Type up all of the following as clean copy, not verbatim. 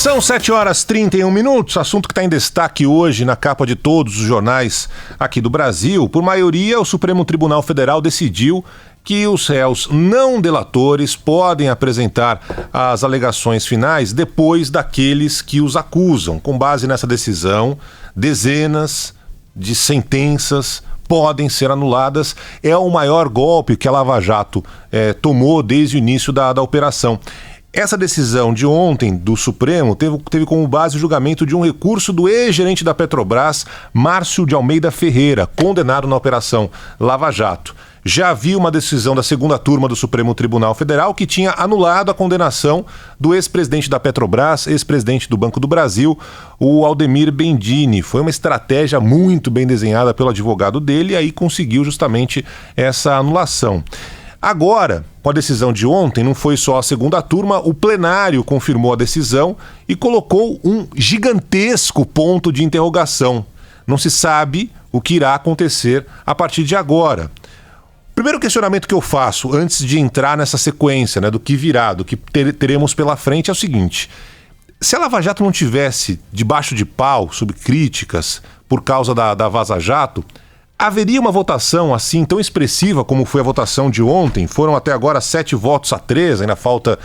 São 7h31, assunto que está em destaque hoje na capa de todos os jornais aqui do Brasil. Por maioria, o Supremo Tribunal Federal decidiu que os réus não delatores podem apresentar as alegações finais depois daqueles que os acusam. Com base nessa decisão, dezenas de sentenças podem ser anuladas. É o maior golpe que a Lava Jato tomou desde o início da operação. Essa decisão de ontem do Supremo teve como base o julgamento de um recurso do ex-gerente da Petrobras, Márcio de Almeida Ferreira, condenado na Operação Lava Jato. Já havia uma decisão da segunda turma do Supremo Tribunal Federal que tinha anulado a condenação do ex-presidente da Petrobras, ex-presidente do Banco do Brasil, o Aldemir Bendini. Foi uma estratégia muito bem desenhada pelo advogado dele e aí conseguiu justamente essa anulação. Agora, com a decisão de ontem, não foi só a segunda turma, o plenário confirmou a decisão e colocou um gigantesco ponto de interrogação. Não se sabe o que irá acontecer a partir de agora. O primeiro questionamento que eu faço antes de entrar nessa sequência, do que virá, do que teremos pela frente, é o seguinte: se a Lava Jato não tivesse debaixo de pau, sob críticas por causa da Vaza Jato, haveria uma votação assim tão expressiva como foi a votação de ontem? Foram até agora 7-3, ainda falta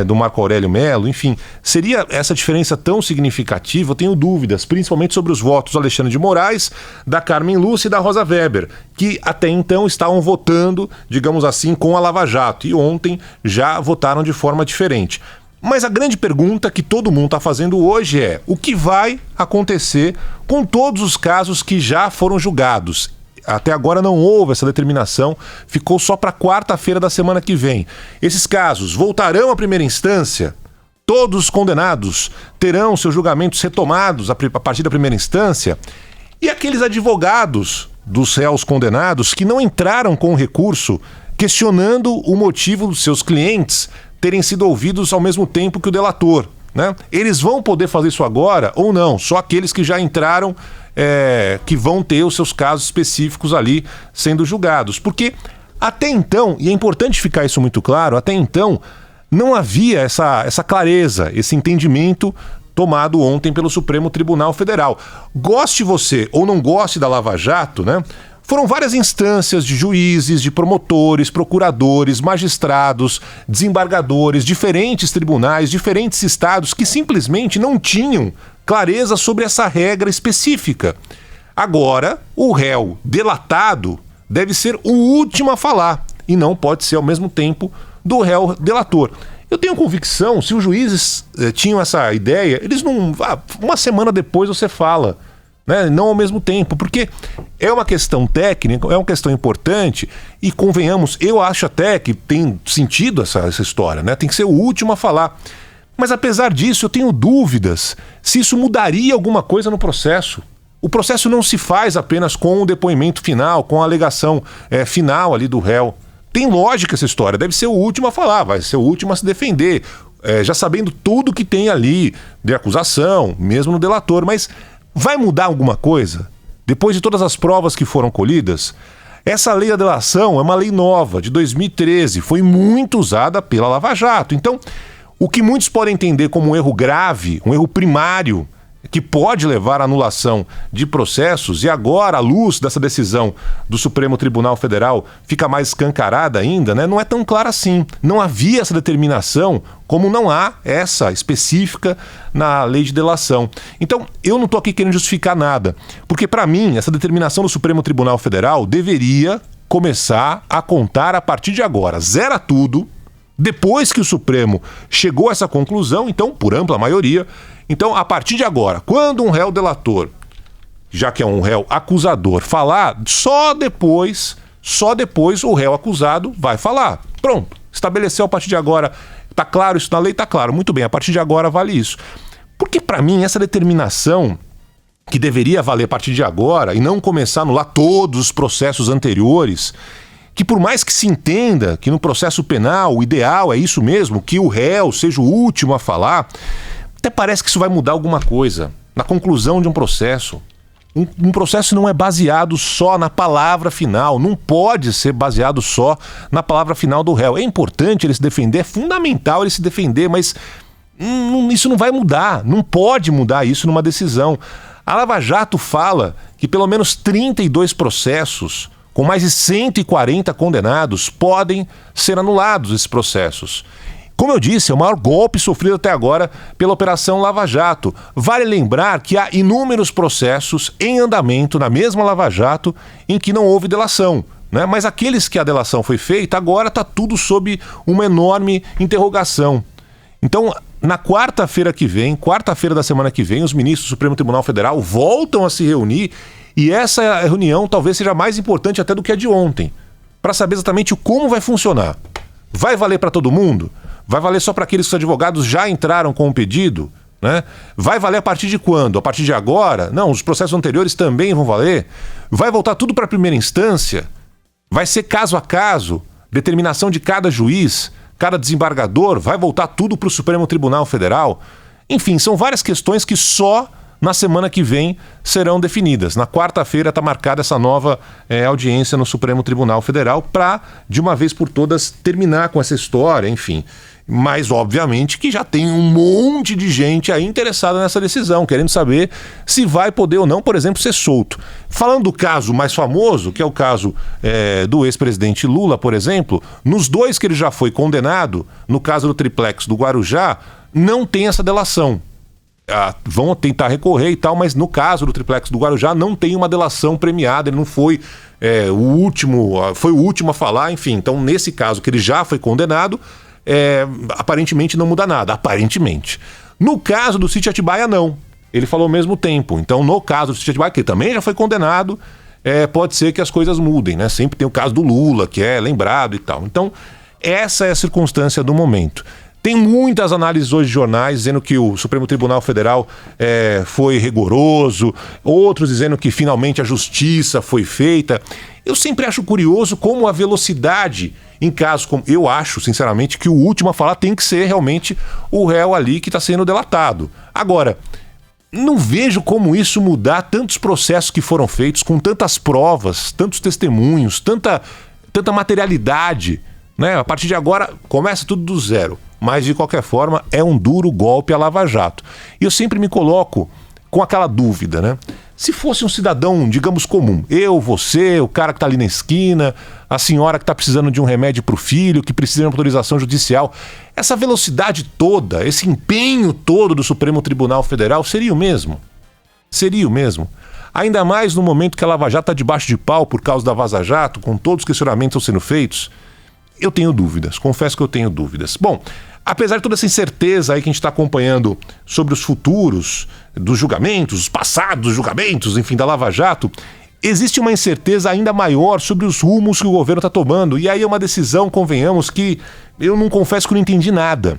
do Marco Aurélio Mello, enfim. Seria essa diferença tão significativa? Eu tenho dúvidas, principalmente sobre os votos do Alexandre de Moraes, da Carmen Lúcia e da Rosa Weber, que até então estavam votando, digamos assim, com a Lava Jato, e ontem já votaram de forma diferente. Mas a grande pergunta que todo mundo está fazendo hoje é: o que vai acontecer com todos os casos que já foram julgados? Até agora não houve essa determinação, ficou só para quarta-feira da semana que vem. Esses casos voltarão à primeira instância? Todos os condenados terão seus julgamentos retomados a partir da primeira instância? E aqueles advogados dos réus condenados que não entraram com o recurso questionando o motivo dos seus clientes terem sido ouvidos ao mesmo tempo que o delator, Eles vão poder fazer isso agora ou não? Só aqueles que já entraram que vão ter os seus casos específicos ali sendo julgados. Porque até então, e é importante ficar isso muito claro, até então não havia essa clareza, esse entendimento tomado ontem pelo Supremo Tribunal Federal. Goste você ou não goste da Lava Jato, foram várias instâncias de juízes, de promotores, procuradores, magistrados, desembargadores, diferentes tribunais, diferentes estados que simplesmente não tinham clareza sobre essa regra específica. Agora, o réu delatado deve ser o último a falar e não pode ser ao mesmo tempo do réu delator. Eu tenho convicção, se os juízes tinham essa ideia, eles não... uma semana depois você fala, não ao mesmo tempo, porque é uma questão técnica, é uma questão importante e convenhamos, eu acho até que tem sentido essa história, tem que ser o último a falar. Mas apesar disso, eu tenho dúvidas se isso mudaria alguma coisa no processo. O processo não se faz apenas com o depoimento final, com a alegação final ali do réu. Tem lógica essa história, deve ser o último a falar, vai ser o último a se defender, já sabendo tudo que tem ali de acusação, mesmo no delator. Mas vai mudar alguma coisa? Depois de todas as provas que foram colhidas? Essa lei da delação é uma lei nova, de 2013, foi muito usada pela Lava Jato. Então, o que muitos podem entender como um erro grave, um erro primário, que pode levar à anulação de processos, e agora, à luz dessa decisão do Supremo Tribunal Federal, fica mais escancarada ainda, não é tão clara assim. Não havia essa determinação, como não há essa específica na lei de delação. Então, eu não estou aqui querendo justificar nada, porque para mim, essa determinação do Supremo Tribunal Federal deveria começar a contar a partir de agora. Zera tudo. Depois que o Supremo chegou a essa conclusão, então, por ampla maioria, então, a partir de agora, quando um réu delator, já que é um réu acusador, falar, só depois o réu acusado vai falar. Pronto, estabeleceu a partir de agora, tá claro isso na lei? Tá claro, muito bem, a partir de agora vale isso. Porque para mim essa determinação que deveria valer a partir de agora e não começar a anular todos os processos anteriores, que por mais que se entenda que no processo penal o ideal é isso mesmo, que o réu seja o último a falar, até parece que isso vai mudar alguma coisa na conclusão de um processo. Um processo não é baseado só na palavra final, não pode ser baseado só na palavra final do réu. É importante ele se defender, é fundamental ele se defender, mas Isso não vai mudar, não pode mudar isso numa decisão. A Lava Jato fala que pelo menos 32 processos, com mais de 140 condenados, podem ser anulados esses processos. Como eu disse, é o maior golpe sofrido até agora pela Operação Lava Jato. Vale lembrar que há inúmeros processos em andamento na mesma Lava Jato em que não houve delação, né? Mas aqueles que a delação foi feita, agora está tudo sob uma enorme interrogação. Então, na quarta-feira da semana que vem, os ministros do Supremo Tribunal Federal voltam a se reunir e essa reunião talvez seja mais importante até do que a de ontem, para saber exatamente como vai funcionar. Vai valer para todo mundo? Vai valer só para aqueles que os advogados já entraram com o pedido, né? Vai valer a partir de quando? A partir de agora? Não, os processos anteriores também vão valer? Vai voltar tudo para a primeira instância? Vai ser caso a caso? Determinação de cada juiz, cada desembargador? Vai voltar tudo para o Supremo Tribunal Federal? Enfim, são várias questões que só na semana que vem serão definidas. Na quarta-feira está marcada essa nova audiência no Supremo Tribunal Federal para, de uma vez por todas, terminar com essa história, enfim. Mas, obviamente, que já tem um monte de gente aí interessada nessa decisão, querendo saber se vai poder ou não, por exemplo, ser solto. Falando do caso mais famoso, que é o caso do ex-presidente Lula, por exemplo, nos dois que ele já foi condenado, no caso do triplex do Guarujá, não tem essa delação. Vão tentar recorrer e tal, mas no caso do triplex do Guarujá não tem uma delação premiada, ele não foi o último a falar, enfim. Então, nesse caso que ele já foi condenado, aparentemente não muda nada, aparentemente. No caso do Sítio Atibaia, não. Ele falou ao mesmo tempo. Então, no caso do Sítio Atibaia, que ele também já foi condenado, pode ser que as coisas mudem, né? Sempre tem o caso do Lula, que é lembrado e tal. Então, essa é a circunstância do momento. Tem muitas análises hoje de jornais dizendo que o Supremo Tribunal Federal foi rigoroso, outros dizendo que finalmente a justiça foi feita. Eu sempre acho curioso como a velocidade, em casos como... Eu acho, sinceramente, que o último a falar tem que ser realmente o réu ali que está sendo delatado. Agora, não vejo como isso mudar tantos processos que foram feitos, com tantas provas, tantos testemunhos, tanta materialidade, né? A partir de agora, começa tudo do zero. Mas, de qualquer forma, é um duro golpe à Lava Jato. E eu sempre me coloco com aquela dúvida, né? Se fosse um cidadão, digamos, comum, eu, você, o cara que está ali na esquina, a senhora que está precisando de um remédio para o filho, que precisa de uma autorização judicial, essa velocidade toda, esse empenho todo do Supremo Tribunal Federal seria o mesmo? Seria o mesmo? Ainda mais no momento que a Lava Jato está debaixo de pau por causa da Vaza Jato, com todos os questionamentos que estão sendo feitos. Eu tenho dúvidas, confesso que eu tenho dúvidas. Bom, apesar de toda essa incerteza aí que a gente está acompanhando sobre os futuros dos julgamentos, os passados dos julgamentos, enfim, da Lava Jato, existe uma incerteza ainda maior sobre os rumos que o governo está tomando. E aí é uma decisão, convenhamos, que eu não confesso que não entendi nada.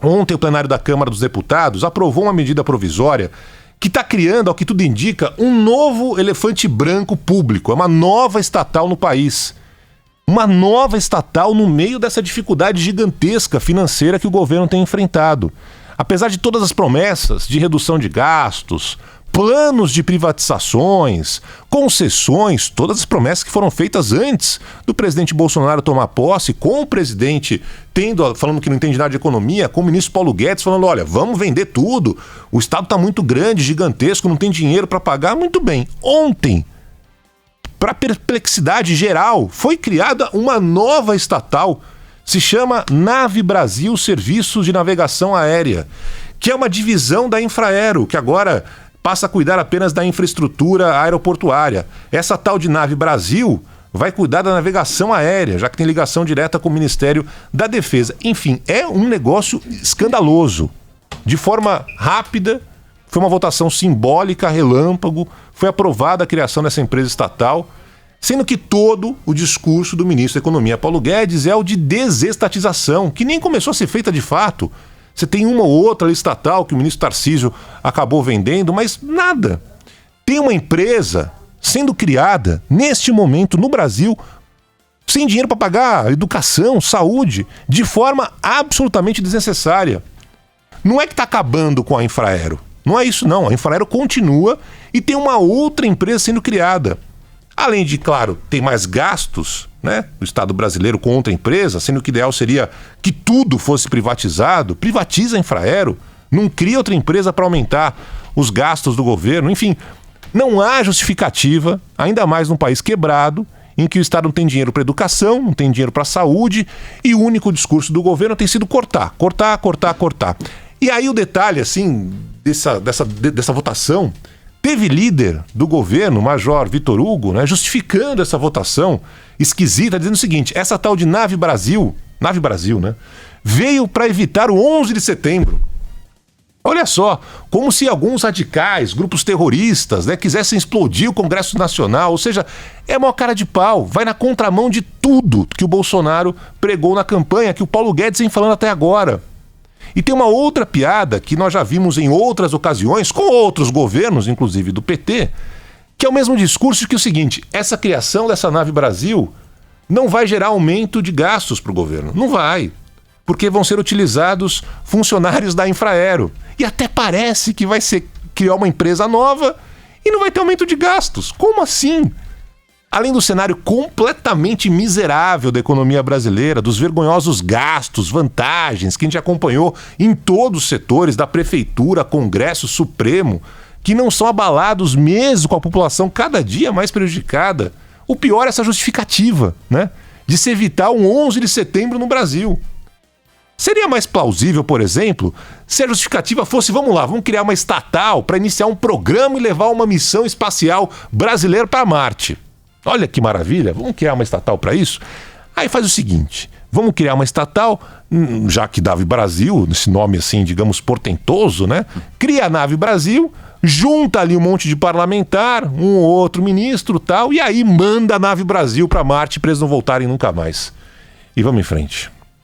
Ontem o plenário da Câmara dos Deputados aprovou uma medida provisória que está criando, ao que tudo indica, um novo elefante branco público, é uma nova estatal no país. Uma nova estatal no meio dessa dificuldade gigantesca financeira que o governo tem enfrentado. Apesar de todas as promessas de redução de gastos, planos de privatizações, concessões, todas as promessas que foram feitas antes do presidente Bolsonaro tomar posse, com o presidente falando que não entende nada de economia, com o ministro Paulo Guedes falando, olha, vamos vender tudo, o Estado está muito grande, gigantesco, não tem dinheiro para pagar. Muito bem, ontem, para perplexidade geral, foi criada uma nova estatal, se chama Nave Brasil Serviços de Navegação Aérea, que é uma divisão da Infraero, que agora passa a cuidar apenas da infraestrutura aeroportuária. Essa tal de Nave Brasil vai cuidar da navegação aérea, já que tem ligação direta com o Ministério da Defesa. Enfim, é um negócio escandaloso. De forma rápida, foi uma votação simbólica, relâmpago, foi aprovada a criação dessa empresa estatal, sendo que todo o discurso do ministro da Economia, Paulo Guedes, é o de desestatização, que nem começou a ser feita de fato. Você tem uma ou outra estatal que o ministro Tarcísio acabou vendendo, mas nada. Tem uma empresa sendo criada, neste momento, no Brasil, sem dinheiro para pagar educação, saúde, de forma absolutamente desnecessária. Não é que está acabando com a Infraero. Não é isso, não. A Infraero continua e tem uma outra empresa sendo criada. Além de, claro, ter mais gastos, né, do Estado brasileiro contra a empresa, sendo que o ideal seria que tudo fosse privatizado. Privatiza a Infraero, não cria outra empresa para aumentar os gastos do governo. Enfim, não há justificativa, ainda mais num país quebrado, em que o Estado não tem dinheiro para educação, não tem dinheiro para saúde, e o único discurso do governo tem sido cortar. E aí o detalhe, assim, dessa votação, teve líder do governo, Major Vitor Hugo, né, justificando essa votação esquisita, dizendo o seguinte: essa tal de Nave Brasil, né, veio para evitar o 11 de setembro. Olha só, como se alguns radicais, grupos terroristas, né, quisessem explodir o Congresso Nacional. Ou seja, é uma cara de pau, vai na contramão de tudo que o Bolsonaro pregou na campanha, que o Paulo Guedes vem falando até agora. E tem uma outra piada que nós já vimos em outras ocasiões, com outros governos, inclusive do PT, que é o mesmo discurso que o seguinte: essa criação dessa Nave Brasil não vai gerar aumento de gastos para o governo. Não vai, porque vão ser utilizados funcionários da Infraero. E até parece que vai ser criar uma empresa nova e não vai ter aumento de gastos. Como assim? Além do cenário completamente miserável da economia brasileira, dos vergonhosos gastos, vantagens que a gente acompanhou em todos os setores, da Prefeitura, Congresso, Supremo, que não são abalados mesmo com a população cada dia mais prejudicada. O pior é essa justificativa, né, de se evitar um 11 de setembro no Brasil. Seria mais plausível, por exemplo, se a justificativa fosse: vamos lá, vamos criar uma estatal para iniciar um programa e levar uma missão espacial brasileira para Marte. Olha que maravilha, vamos criar uma estatal para isso? Aí faz o seguinte: vamos criar uma estatal, já que Nave Brasil, esse nome assim, digamos, portentoso, né? Cria a Nave Brasil, junta ali um monte de parlamentar, um ou outro ministro, tal, e aí manda a Nave Brasil para Marte para eles não voltarem nunca mais. E vamos em frente.